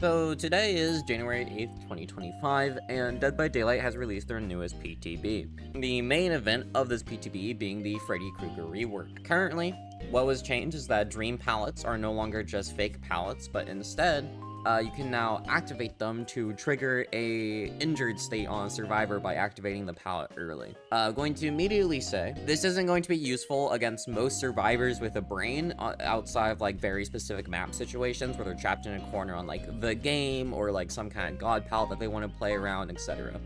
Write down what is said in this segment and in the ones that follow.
So today is January 8th, 2025, and Dead by Daylight has released their newest PTB. The main event of this PTB being the Freddy Krueger rework. Currently, what was changed is that dream palettes are no longer just fake palettes, but instead, you can now activate them to trigger a injured state on a survivor by activating the palette early. Going to immediately say, this isn't going to be useful against most survivors with a brain outside of like very specific map situations where they're trapped in a corner on like the game or like some kind of god palette that they want to play around, etc.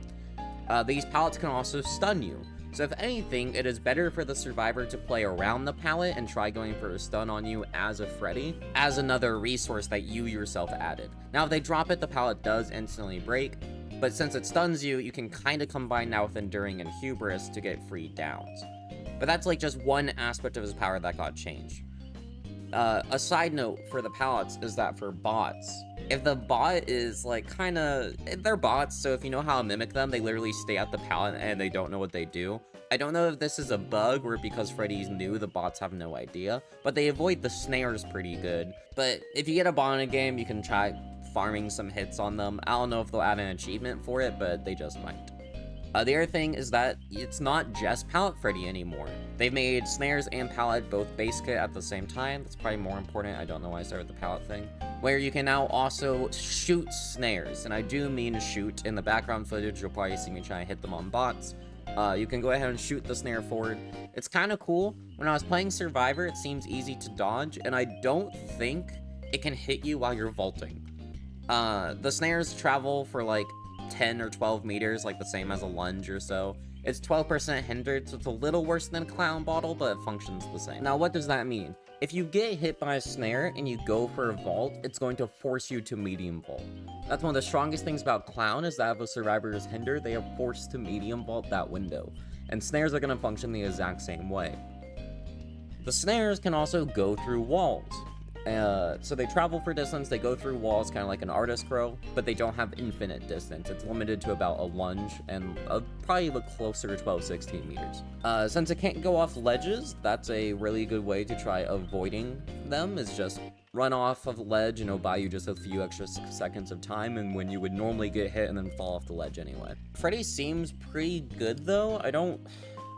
These palettes can also stun you. So if anything, it is better for the survivor to play around the palette and try going for a stun on you as a Freddy, as another resource that you yourself added. Now if they drop it, the palette does instantly break, but since it stuns you, you can kind of combine that with Enduring and Hubris to get free downs. But that's like just one aspect of his power that got changed. A side note for the palettes is that for bots, if the bot is like they're bots, so if you know how to mimic them, they literally stay at the palette and they don't know what they do. I don't know if this is a bug or because Freddy's new, the bots have no idea, but they avoid the snares pretty good. But if you get a bot in a game, you can try farming some hits on them. I don't know if they'll add an achievement for it, but they just might. The other thing is that it's not just Palette Freddy anymore. They've made snares and palette both base kit at the same time. That's probably more important. I don't know why I started with the palette thing. Where you can now also shoot snares, and I do mean shoot. In the background footage, you'll probably see me try and hit them on bots. You can go ahead and shoot the snare forward. It's kind of cool. When I was playing Survivor, it seems easy to dodge, and I don't think it can hit you while you're vaulting. The snares travel for like 10 or 12 meters, like the same as a lunge or so. It's 12% hindered, so it's a little worse than a clown bottle, but it functions the same. Now, what does that mean? If you get hit by a snare and you go for a vault, it's going to force you to medium vault. That's one of the strongest things about clown, is that if a survivor is hindered, they are forced to medium vault that window. And snares are going to function the exact same way. The snares can also go through walls. So they travel for distance, they go through walls, kind of like an artist crow, but they don't have infinite distance. It's limited to about a lunge and probably look closer to 12-16 meters. Since it can't go off ledges, that's a really good way to try avoiding them, is just run off of the ledge and it'll buy you just a few extra seconds of time, and when you would normally get hit and then fall off the ledge anyway. Freddy seems pretty good though.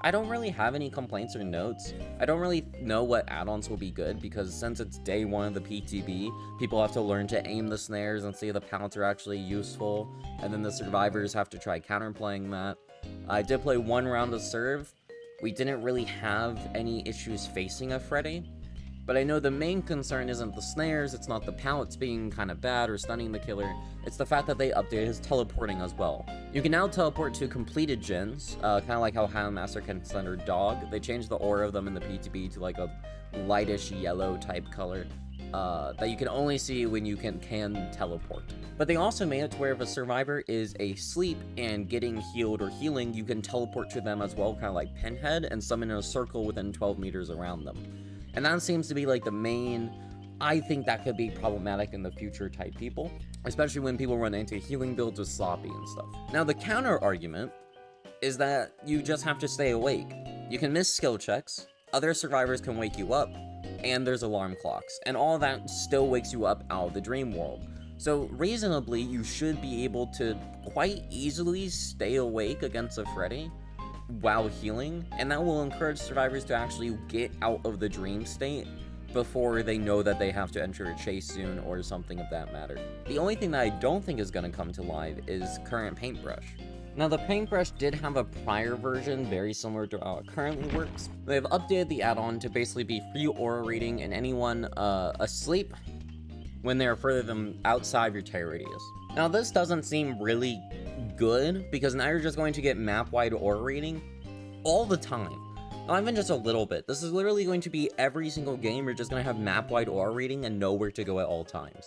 I don't really have any complaints or notes. I don't really know what add-ons will be good, because since it's day one of the PTB, people have to learn to aim the snares and see if the palettes are actually useful, and then the survivors have to try counterplaying that. I did play one round of Serve. We didn't really have any issues facing a Freddy, but I know the main concern isn't the snares, it's not the palettes being kind of bad or stunning the killer, it's the fact that they updated his teleporting as well. You can now teleport to completed gens, kind of like how Houndmaster can stun her dog. They changed the aura of them in the PTB to like a lightish yellow type color that you can only see when you can teleport. But they also made it to where if a survivor is asleep and getting healed or healing, you can teleport to them as well, kind of like Pinhead, and summon in a circle within 12 meters around them. And that seems to be like the main, I think that could be problematic in the future type people, especially when people run into healing builds with sloppy and stuff. Now the counter argument is that you just have to stay awake. You can miss skill checks, other survivors can wake you up, and there's alarm clocks, and all that still wakes you up out of the dream world. So reasonably, you should be able to quite easily stay awake against a Freddy while healing, and that will encourage survivors to actually get out of the dream state before they know that they have to enter a chase soon or something of that matter. The only thing that I don't think is going to come to life is current paintbrush. Now the paintbrush did have a prior version very similar to how it currently works. They've updated the add-on to basically be free aura reading and anyone asleep when they're further than outside your terror radius. Now this doesn't seem really good, because now you're just going to get map-wide aura reading all the time. Not even just a little bit. This is literally going to be every single game, you're just going to have map-wide aura reading and know where to go at all times.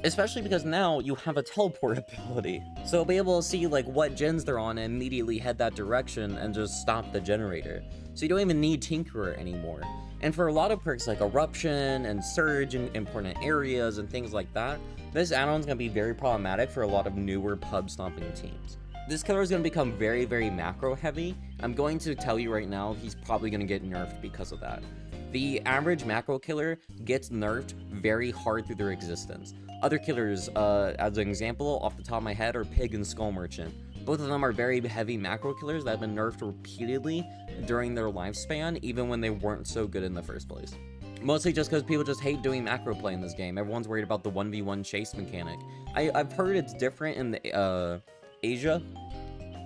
Especially because now you have a teleport ability. So you'll be able to see like what gens they're on and immediately head that direction and just stop the generator. So you don't even need Tinkerer anymore. And for a lot of perks like Eruption and Surge in important areas and things like that, this add-on is going to be very problematic for a lot of newer pub stomping teams. This killer is going to become very, very macro heavy. I'm going to tell you right now, he's probably going to get nerfed because of that. The average macro killer gets nerfed very hard through their existence. Other killers, as an example, off the top of my head, are Pig and Skull Merchant. Both of them are very heavy macro killers that have been nerfed repeatedly during their lifespan, even when they weren't so good in the first place. Mostly just because people just hate doing macro play in this game. Everyone's worried about the 1v1 chase mechanic. I've heard it's different in Asia.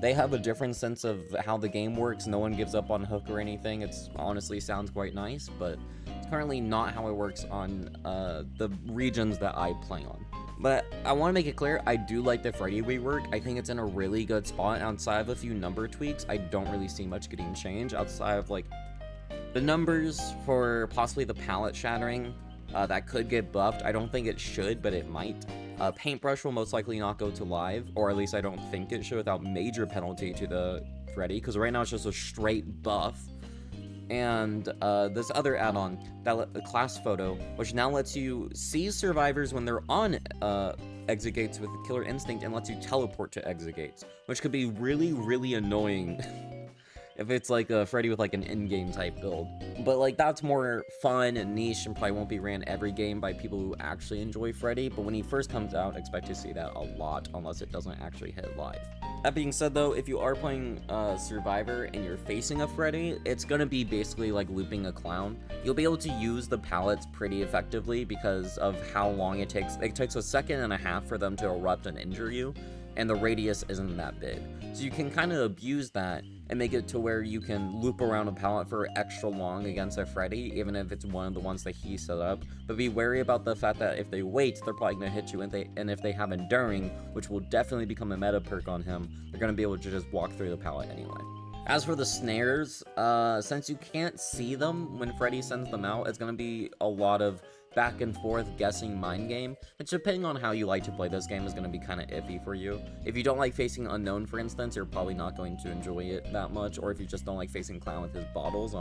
They have a different sense of how the game works. No one gives up on hook or anything. It's honestly sounds quite nice, but it's currently not how it works on the regions that I play on. But I want to make it clear, I do like the Freddy rework. I think it's in a really good spot. Outside of a few number tweaks, I don't really see much getting changed outside of like the numbers for possibly the palette shattering. That could get buffed. I don't think it should, but it might. Paintbrush will most likely not go to live, or at least I don't think it should without major penalty to the Freddy, because right now it's just a straight buff. And this other add-on, the class photo, which now lets you see survivors when they're on exit gates with Killer Instinct and lets you teleport to exit gates, which could be really, really annoying if it's like a Freddy with like an in-game type build. But like that's more fun and niche and probably won't be ran every game by people who actually enjoy Freddy, but when he first comes out, expect to see that a lot unless it doesn't actually hit live. That being said though, if you are playing Survivor and you're facing a Freddy, it's gonna be basically like looping a clown. You'll be able to use the pallets pretty effectively because of how long it takes. It takes 1.5 seconds for them to erupt and injure you, and the radius isn't that big. So you can kind of abuse that and make it to where you can loop around a pallet for extra long against a Freddy, even if it's one of the ones that he set up. But be wary about the fact that if they wait, they're probably going to hit you, and if they have Enduring, which will definitely become a meta perk on him, they're going to be able to just walk through the pallet anyway. As for the snares, since you can't see them when Freddy sends them out, it's going to be a lot of back and forth guessing mind game, which depending on how you like to play this game is going to be kind of iffy for you. If you don't like facing Unknown, for instance, you're probably not going to enjoy it that much, or if you just don't like facing Clown with his bottles,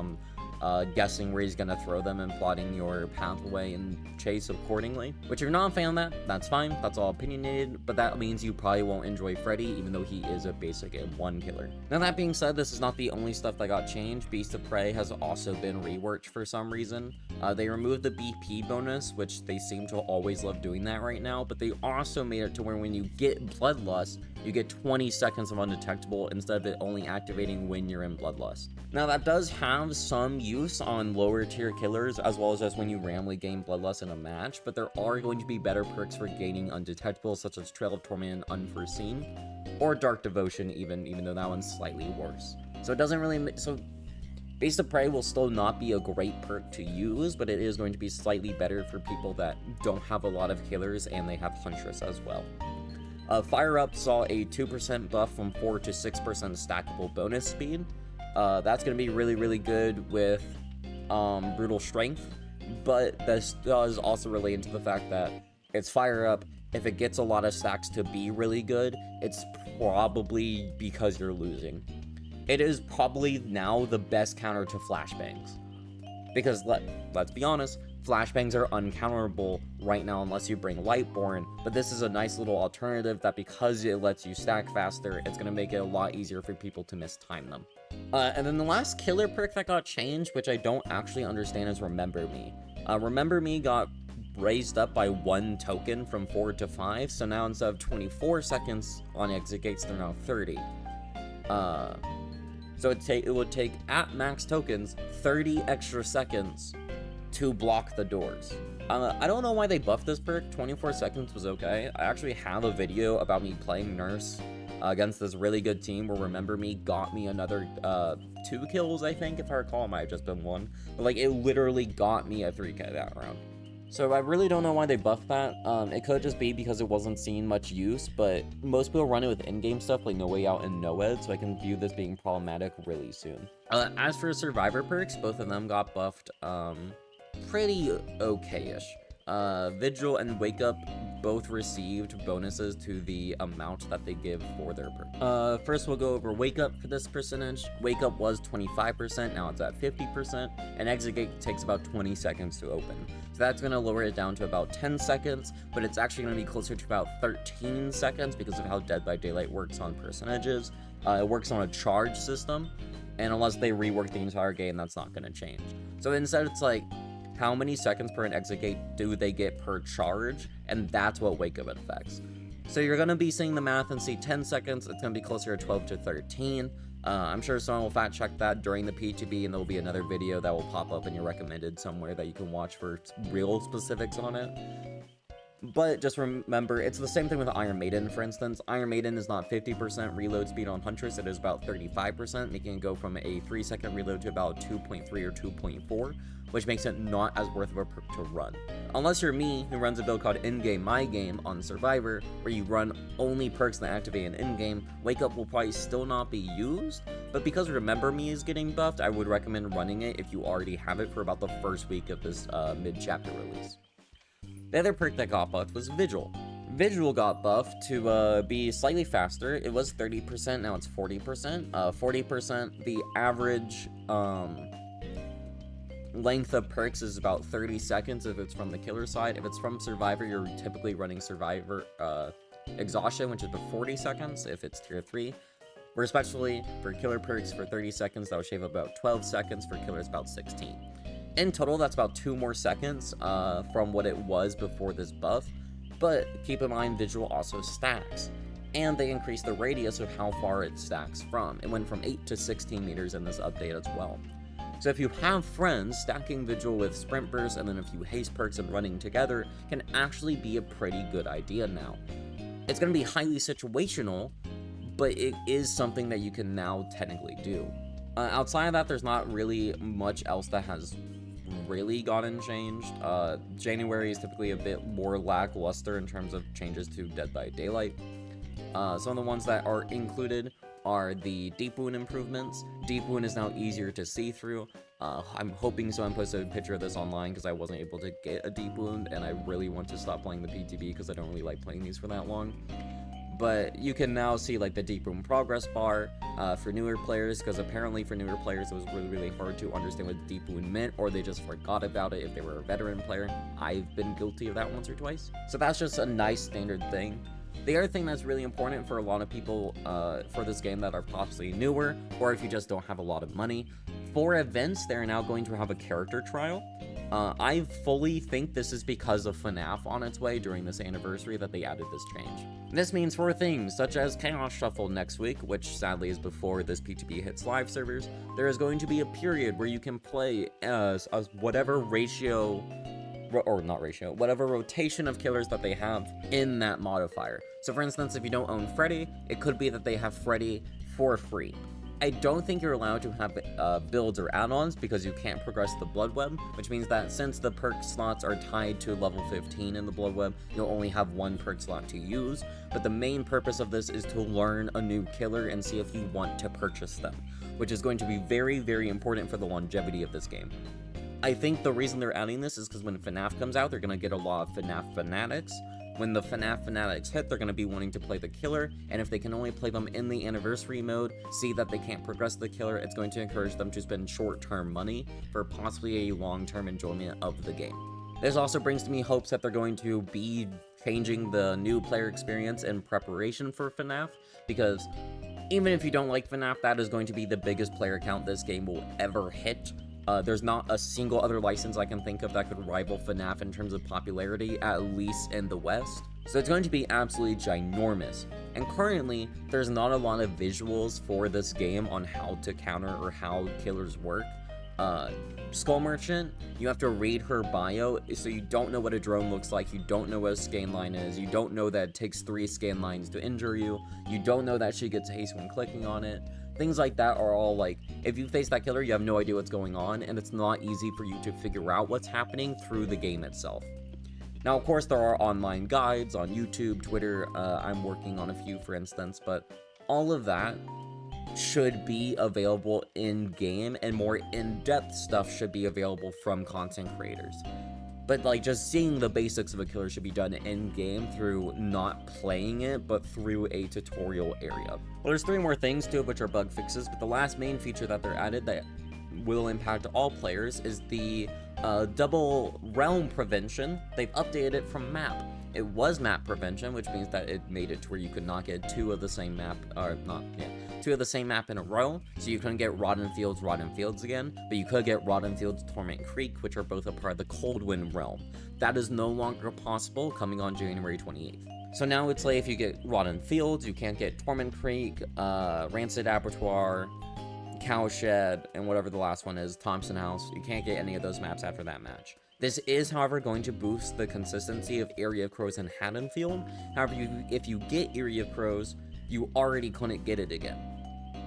guessing where he's going to throw them and plotting your pathway and chase accordingly. Which if you're not a fan of that, that's fine, that's all opinionated, but that means you probably won't enjoy Freddy, even though he is a basic M1 killer. Now that being said, this is not the only stuff that got changed. Beast of Prey has also been reworked for some reason. They removed the BP bonus, which they seem to always love doing that right now, but they also made it to where when you get Bloodlust, you get 20 seconds of undetectable instead of it only activating when you're in Bloodlust. Now that does have some use on lower tier killers, as well as just when you randomly gain Bloodlust in a match, but there are going to be better perks for gaining undetectable, such as Trail of Torment and Unforeseen, or Dark Devotion even though that one's slightly worse. So it doesn't really, Beast of Prey will still not be a great perk to use, but it is going to be slightly better for people that don't have a lot of killers and they have Huntress as well. Fire Up saw a 2% buff from 4 to 6% stackable bonus speed. That's going to be really, really good with Brutal Strength, but this does also relate into the fact that it's Fire Up. If it gets a lot of stacks to be really good, it's probably because you're losing. It is probably now the best counter to flashbangs. Because let's be honest, flashbangs are uncounterable right now unless you bring Lightborn, but this is a nice little alternative that because it lets you stack faster, it's going to make it a lot easier for people to mistime them. And then the last killer perk that got changed, which I don't actually understand, is Remember Me. Remember Me got raised up by 1 token from 4 to 5, so now instead of 24 seconds on exit gates, they're now 30. So it would take, at max tokens, 30 extra seconds to block the doors. I don't know why they buffed this perk. 24 seconds was okay. I actually have a video about me playing Nurse against this really good team where Remember Me got me another 2 kills, I think, if I recall. It might have just been 1. But like, it literally got me a 3k that round. So I really don't know why they buffed that. It could just be because it wasn't seeing much use, but most people run it with in-game stuff like No Way Out and NOED, so I can view this being problematic really soon. As for Survivor perks, both of them got buffed pretty okay-ish. Vigil and Wake Up both received bonuses to the amount that they give for their perk. First we'll go over Wake Up for this percentage. Wake Up was 25%, now it's at 50%, and Exit Gate takes about 20 seconds to open. So that's going to lower it down to about 10 seconds, but it's actually going to be closer to about 13 seconds because of how Dead by Daylight works on percentages. It works on a charge system, and unless they rework the entire game, that's not going to change. So instead it's like, how many seconds per an exit gate do they get per charge? And that's what Wake Up affects. So you're going to be seeing the math and see 10 seconds, it's going to be closer to 12 to 13. I'm sure someone will fact check that during the PTB, and there'll be another video that will pop up in your recommended somewhere that you can watch for real specifics on it. But just remember, it's the same thing with Iron Maiden, for instance. Iron Maiden is not 50% reload speed on Huntress, it is about 35%, making it go from a 3-second reload to about 2.3 or 2.4, which makes it not as worth of a perk to run. Unless you're me, who runs a build called In-Game My Game on Survivor, where you run only perks that activate in in-game, Wake Up will probably still not be used, but because Remember Me is getting buffed, I would recommend running it if you already have it for about the first week of this mid-chapter release. The other perk that got buffed was Vigil. Vigil got buffed to be slightly faster. It was 30%, now it's 40%. 40%, the average length of perks is about 30 seconds if it's from the killer side. If it's from Survivor, you're typically running Survivor Exhaustion, which is about 40 seconds if it's tier 3. Respectively, for killer perks for 30 seconds, that would shave about 12 seconds. For killers, about 16. In total, that's about 2 more seconds from what it was before this buff, but keep in mind Vigil also stacks, and they increased the radius of how far it stacks from. It went from 8 to 16 meters in this update as well. So if you have friends, stacking Vigil with Sprint Burst and then a few haste perks and running together can actually be a pretty good idea now. It's going to be highly situational, but it is something that you can now technically do. Outside of that, there's not really much else that has really gotten changed. January is typically a bit more lackluster in terms of changes to Dead by Daylight. Some of the ones that are included are the Deep Wound improvements. Deep Wound is now easier to see through. I'm hoping someone posted a picture of this online because I wasn't able to get a Deep Wound, and I really want to stop playing the PTB because I don't really like playing these for that long. But you can now see like the Deep Wound progress bar for newer players, because apparently for newer players it was really hard to understand what Deep Wound meant, or they just forgot about it if they were a veteran player. I've been guilty of that once or twice. So that's just a nice standard thing. The other thing that's really important for a lot of people for this game that are possibly newer, or if you just don't have a lot of money, for events they're now going to have a character trial. I fully think this is because of FNAF on its way during this anniversary that they added this change. This means for things such as Chaos Shuffle next week, which sadly is before this PTB hits live servers, there is going to be a period where you can play as whatever ratio, or not ratio, whatever rotation of killers that they have in that modifier. So for instance, if you don't own Freddy, it could be that they have Freddy for free. I don't think you're allowed to have builds or add-ons because you can't progress the Blood Web, which means that since the perk slots are tied to level 15 in the Blood Web, you'll only have one perk slot to use, but the main purpose of this is to learn a new killer and see if you want to purchase them, which is going to be very important for the longevity of this game. I think the reason they're adding this is because when FNAF comes out, they're going to get a lot of FNAF fanatics. When the FNAF fanatics hit, they're going to be wanting to play the killer, and if they can only play them in the anniversary mode, see that they can't progress the killer, it's going to encourage them to spend short-term money for possibly a long-term enjoyment of the game. This also brings to me hopes that they're going to be changing the new player experience in preparation for FNAF, because even if you don't like FNAF, that is going to be the biggest player count this game will ever hit. There's not a single other license I can think of that could rival FNAF in terms of popularity, at least in the West. So it's going to be absolutely ginormous. And currently, there's not a lot of visuals for this game on how to counter or how killers work. Skull Merchant, you have to read her bio, so you don't know what a drone looks like, you don't know what a scan line is, you don't know that it takes 3 scan lines to injure you, you don't know that she gets haste when clicking on it. Things like that are all like, if you face that killer, you have no idea what's going on, and it's not easy for you to figure out what's happening through the game itself. Now, of course, there are online guides on YouTube, Twitter, I'm working on a few, for instance, but all of that should be available in-game, and more in-depth stuff should be available from content creators. But like, just seeing the basics of a killer should be done in-game through not playing it, but through a tutorial area. Well, there's 3 more things, 2 of which are bug fixes, but the last main feature that they're added that will impact all players is the double realm prevention. They've updated it from map. it was map prevention, which means that it made it to where you could not get two of the same map in a row. So you couldn't get Rotten Fields again, but you could get Rotten Fields Torment Creek, which are both a part of the Coldwind realm. That is no longer possible coming on January 28th. So now it's like if you get Rotten Fields, you can't get Torment Creek, Rancid Abattoir, Cowshed, and whatever the last one is, Thompson House. You can't get any of those maps after that match. This is, however, going to boost the consistency of Area of Crows and Haddonfield. However, if you get Area of Crows, you already couldn't get it again.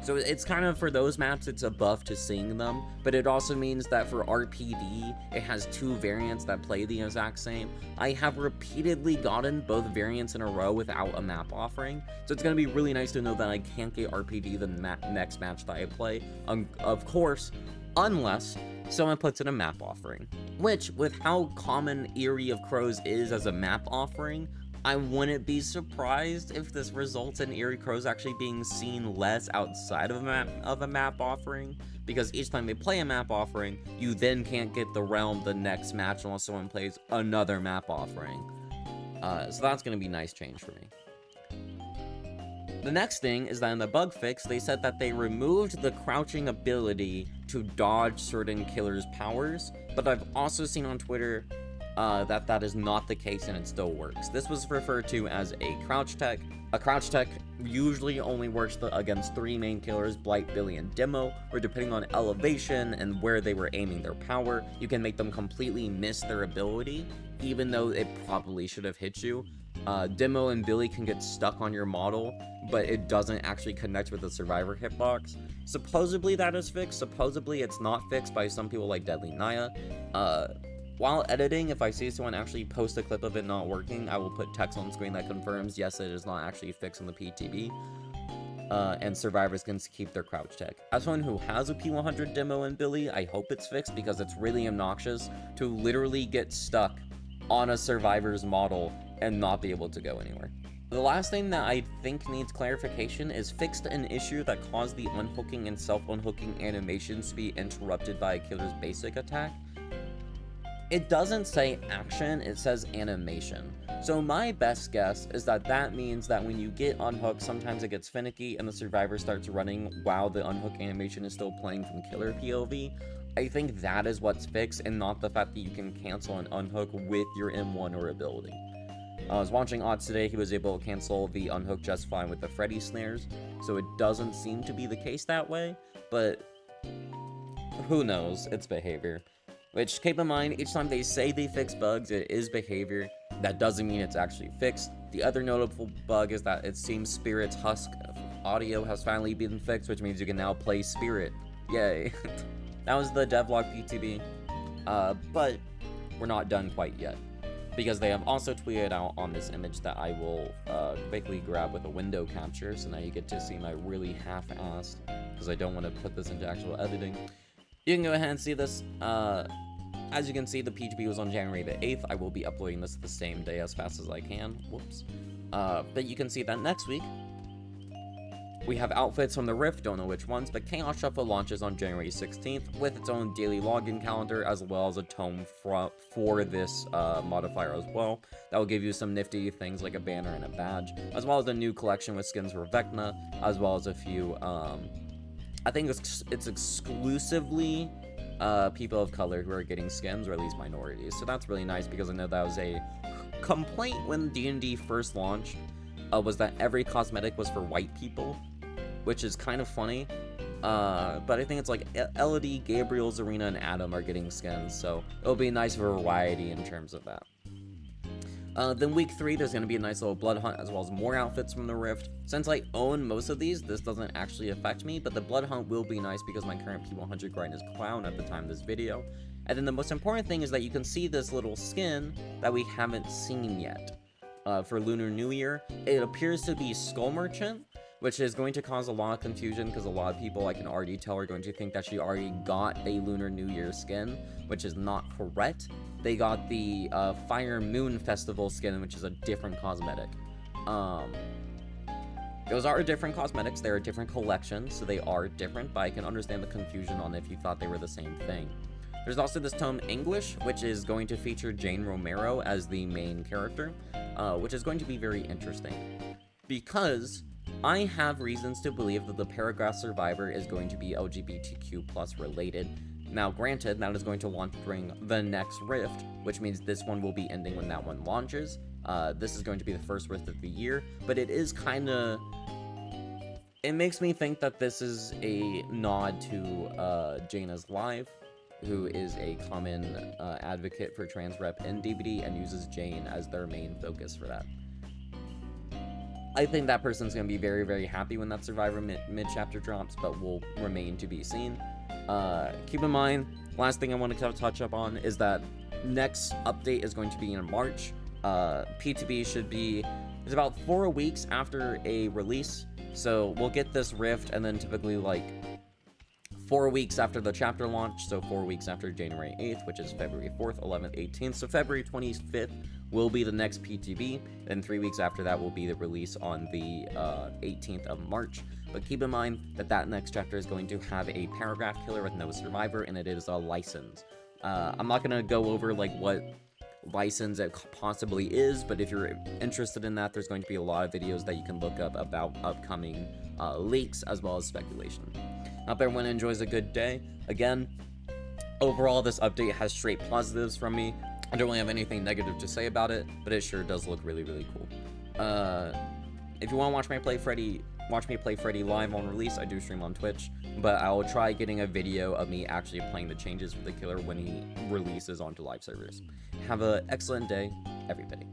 So it's kind of, for those maps, it's a buff to seeing them, but it also means that for RPD, it has two variants that play the exact same. I have repeatedly gotten both variants in a row without a map offering, so it's going to be really nice to know that I can't get RPD the next match that I play, of course, unless someone puts in a map offering. Which, with how common Area of Crows is as a map offering, I wouldn't be surprised if this results in Area of Crows actually being seen less outside of a map offering, because each time they play a map offering, you then can't get the realm the next match unless someone plays another map offering. So that's going to be a nice change for me. The next thing is that in the bug fix, they said that they removed the crouching ability to dodge certain killers' powers, but I've also seen on Twitter that is not the case and it still works. This was referred to as a crouch tech. A crouch tech usually only works against three main killers, Blight, Billy, and Demo, where depending on elevation and where they were aiming their power, you can make them completely miss their ability, even though it probably should have hit you. Demo and Billy can get stuck on your model, but it doesn't actually connect with the survivor hitbox. Supposedly that is fixed, supposedly it's not fixed by some people like Deadly Naya. While editing, if I see someone actually post a clip of it not working, I will put text on screen that confirms, yes, it is not actually fixed on the PTB, and survivors can keep their crouch tech. As someone who has a P100 Demo and Billy, I hope it's fixed because it's really obnoxious to literally get stuck on a survivor's model and not be able to go anywhere. The last thing that I think needs clarification is fixed an issue that caused the unhooking and self-unhooking animations to be interrupted by a killer's basic attack. It doesn't say action, it says animation. So my best guess is that that means that when you get unhooked, sometimes it gets finicky and the survivor starts running while the unhook animation is still playing from killer POV. I think that is what's fixed, and not the fact that you can cancel an unhook with your M1 or ability. I was watching Odds today, he was able to cancel the unhook just fine with the Freddy snares, so it doesn't seem to be the case that way, but who knows, it's behavior. Which, keep in mind, each time they say they fix bugs, it is behavior. That doesn't mean it's actually fixed. The other notable bug is that it seems Spirit's Husk audio has finally been fixed, which means you can now play Spirit. Yay. That was the devlog PTB, but we're not done quite yet, because they have also tweeted out on this image that I will quickly grab with a window capture, so now you get to see my really half-assed, because I don't want to put this into actual editing. You can go ahead and see this. As you can see, the PTB was on January the 8th. I will be uploading this the same day as fast as I can. Whoops. But you can see that next week, we have outfits from the Rift, don't know which ones, but Chaos Shuffle launches on January 16th with its own daily login calendar, as well as a tome for this modifier as well. That will give you some nifty things like a banner and a badge, as well as a new collection with skins for Vecna, as well as a few, I think it's exclusively people of color who are getting skins, or at least minorities. So that's really nice, because I know that was a complaint when D&D first launched, was that every cosmetic was for white people, which is kind of funny. But I think it's like Elodie, Gabriel, Zarina, and Adam are getting skins, so it'll be a nice variety in terms of that. Then week 3, there's going to be a nice little blood hunt, as well as more outfits from the Rift. Since I own most of these, this doesn't actually affect me, but the blood hunt will be nice because my current P100 grind is Clown at the time of this video. And then the most important thing is that you can see this little skin that we haven't seen yet. For Lunar New Year, it appears to be Skull Merchant, which is going to cause a lot of confusion because a lot of people, I can already tell, are going to think that she already got a Lunar New Year skin, which is not correct. They got the Fire Moon Festival skin, which is a different cosmetic. Those are different cosmetics, they are different collections, so they are different, but I can understand the confusion on if you thought they were the same thing. There's also this tome English, which is going to feature Jane Romero as the main character, which is going to be very interesting. Because I have reasons to believe that the Paragraph Survivor is going to be LGBTQ plus related. Now, granted, that is going to launch during the next Rift, which means this one will be ending when that one launches. This is going to be the first Rift of the year, but it is kind of... It makes me think that this is a nod to Jaina's Live, who is a common advocate for trans rep in DBD and uses Jane as their main focus for that. I think that person's going to be very, very happy when that Survivor mid-chapter drops, but will remain to be seen. Keep in mind, last thing I want to touch up on is that next update is going to be in March. PTB should be... It's about 4 weeks after a release, so we'll get this Rift, and then typically, like, 4 weeks after the chapter launch, so 4 weeks after January 8th, which is February 4th, 11th, 18th, so February 25th will be the next PTB, and 3 weeks after that will be the release on the 18th of March. But keep in mind that that next chapter is going to have a paragraph killer with no survivor, and it is a license. I'm not going to go over, like, what license it possibly is, but if you're interested in that, there's going to be a lot of videos that you can look up about upcoming leaks, as well as speculation. Hope everyone enjoys a good day. Again, overall, this update has straight positives from me. I don't really have anything negative to say about it, but it sure does look really, really cool. If you want to watch me play Freddy live on release, I do stream on Twitch, but I will try getting a video of me actually playing the changes for the killer when he releases onto live servers. Have an excellent day, everybody.